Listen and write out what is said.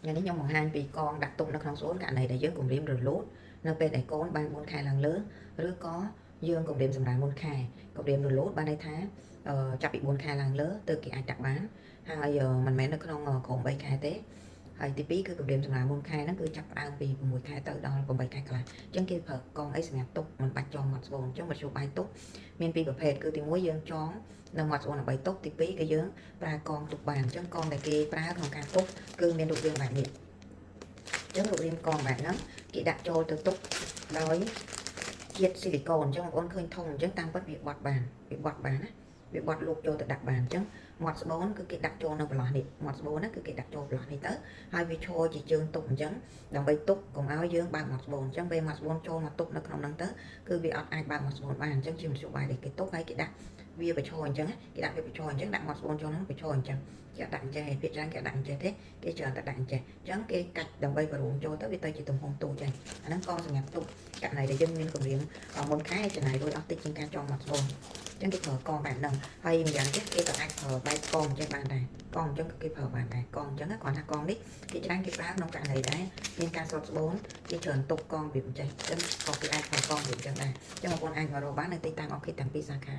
ngàyនេះខ្ញុំបង្ហាញពីកងដាក់ទុកនៅក្នុងស្បូនករណីដែលយើងគម្រាមរលូតនៅពេលដែលកូនបាន4ខែឡើងលើឬក៏យើងគម្រាមសម្រាប់មុនខែគម្រាមរលូតបានន័យថាចាប់ពី4ខែឡើងលើទើបគេអាចដាក់បានហើយមិនមែននៅក្នុងក្រោម3ខែទេហើយទី2គឺគម្រាមសម្រាប់មុនខែហ្នឹងគឺចាប់ផ្ដើមពី6ខែទៅដល់8ខែកន្លះអញ្ចឹងគេប្រើកងអីសម្រាប់ទុកមិនបាច់ចងមាត់ស្បូនអញ្ចឹងមធ្យោបាយទុកមានពីរប្រភេទគឺទី1យើងចងនៅមាត់ស្បូនដើម្បីទុកទី2គឺយើងប្រើកងទុកបានអញ្ចឹងកងដែលគេប្រើក្នុងការទុកគឺមានរូបរាងបែបនេះចឹងរូបរាងកងបែបហ្នឹងគេដាក់ចូលទៅទុកដោយជាតិស៊ីលីកូនអញ្ចឹងបងប្អូនឃើញធំអញ្ចឹងតាមពិតវាបត់បានណាវាបត់លោកចូលទៅដាក់បានអញ្ចឹងមាត់ស្បូនគឺគេដាក់ចូលនៅប្រឡោះនេះមាត់ស្បូនណាគឺគេដាក់ចូលប្រឡោះនេះទៅហើយវាឈរជាជើងទុកអញ្ចឹងដើម្បីទុកកុំឲ្យយើងបើកមាត់ស្បូនអញ្ចឹងពេលមាត់ស្បូនចូលមកទុកនៅក្នុងហ្នឹងទៅគឺវាអត់អាចបើកមាត់ស្បូនបានអញ្ចឹងជាមធ្យោបាយដែលគេទុកហើយគេដាក់វាប្រឈរអញ្ចឹងគេដាក់វាប្រឈរអញ្ចឹងដាក់មាត់ស្បូនចូលហ្នឹងប្រឈរអញ្ចឹងគេដាក់អញ្ចឹងឯភាគច្រើនគេដាក់អញ្ចឹងទេគេច្រើនតែដាក់អញ្ចឹងអញ្ចឹងគេកាច់ដើម្បីបរួមចូលទៅវាទៅជាទំហំទូចឹងអាហ្នឹងក៏សម្រាប់ទុកករណីដែលយើងមានគម្រាមមុនខែចំណាយលុយអស់តិចជាងការចងមាត់ស្បូនអញ្ចឹងគេប្រើកងបែបហ្នឹងហើយម្យ៉ាងទៀតគេក៏អាចប្រើបែបកងអញ្ចឹងបានដែរកងអញ្ចឹងក៏គេប្រើបានដែរកងអញ្ចឹងគ្រាន់ថាកងនេះគេច្រើនគេប្រើក្នុងករណីដែរមានការស្រុតស្បូនគេច្រើនទុកកងវាអញ្ចឹងក៏គេអាចប្រើកងវាអញ្ចឹងដែរអញ្ចឹងបងប្អូនអាចមករកបាននៅទីតាំងអបខេតទាំងពីរសាខា